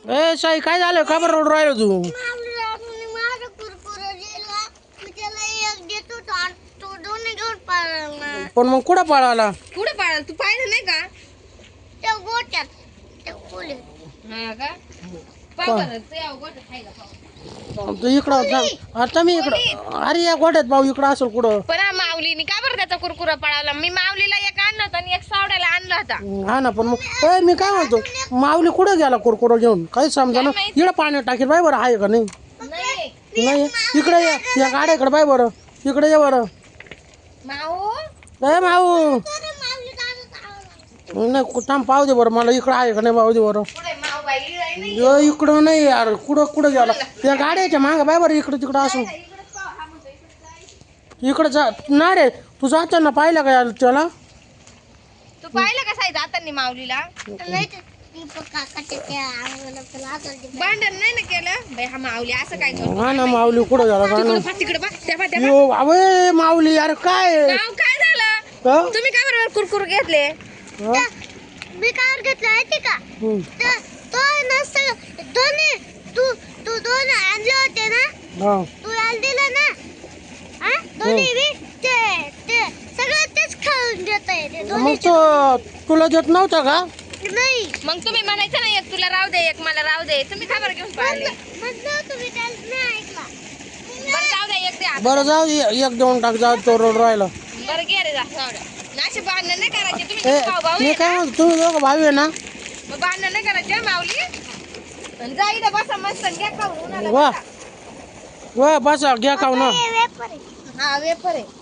ए साई काय झालं का बरं रोड राहिलो तू पण मग कुठं पळाला तू पाहिलं नाही का तू इकडं आता मी इकडं अरे या गोट्यात भाऊ इकडं असेल कुठं पण माऊलीने का बरं त्याचा कुरकुरा पळावला मी माऊलीला एक आणला होता आणि एक सावड्याला आणला होता हा ना पण मग ए मी काय म्हणतो माऊली कुठं गेला कुरकुरा घेऊन काही समजा ना इकडं पाण्यात टाकेल बाय बरं आहे का नाही नाही इकडे या गाड्याकडे बाय बरं इकडे ये बरं ए माऊ नाही थांब पाहू दे बरं मला इकडं आहे का नाही पाहू दे बरं इकडं नाही यार कुठं गेला त्या गाड्याच्या मागं बाय बरं इकडं तिकडं असू इकडं जा नाही रे तू जाताना पाहिलं का यार त्याला तू पाहिलं का साई जाताना माऊलीला भांडण नाही ना केलं बाई हा माऊली असं काय करतो हा ना माऊली कुठं गेला का ना तिकडे बघ यो अवे माऊली यार काय काय झालं तुम्ही काय बरोबर कुरकुर घेतले मी काय घेतलं माहिती का तो नसतं दोन्ही तू दोन आणले होते ना तू याला दिलं ना दोन्ही बी ते सगळं तेच खाऊन घेत मग तो तुला देत नव्हता का नाही मग तुम्ही म्हणायचं ना एक तुला राहू दे एक मला राहू दे तुम्ही खबर घेऊन पाहिले तुम्ही त्याला नाही ऐकला बरं जाऊ दे एक दे बरं जाऊ एक देऊन टाक जाऊ तो रोड राहिला बरं घे रे जा सावड्या नाशे भांडण नाही करायचे तुम्ही भाऊ भाऊ मी काय म्हणतो तुम्ही दोघं भावी आहे ना मग भांडण नाही करायचे माऊली आणि जा इथं बसा मस्त घ्या खाऊन उन्हाला वा वा बसा घ्या खाऊ ना वेपर हा वेपर आहे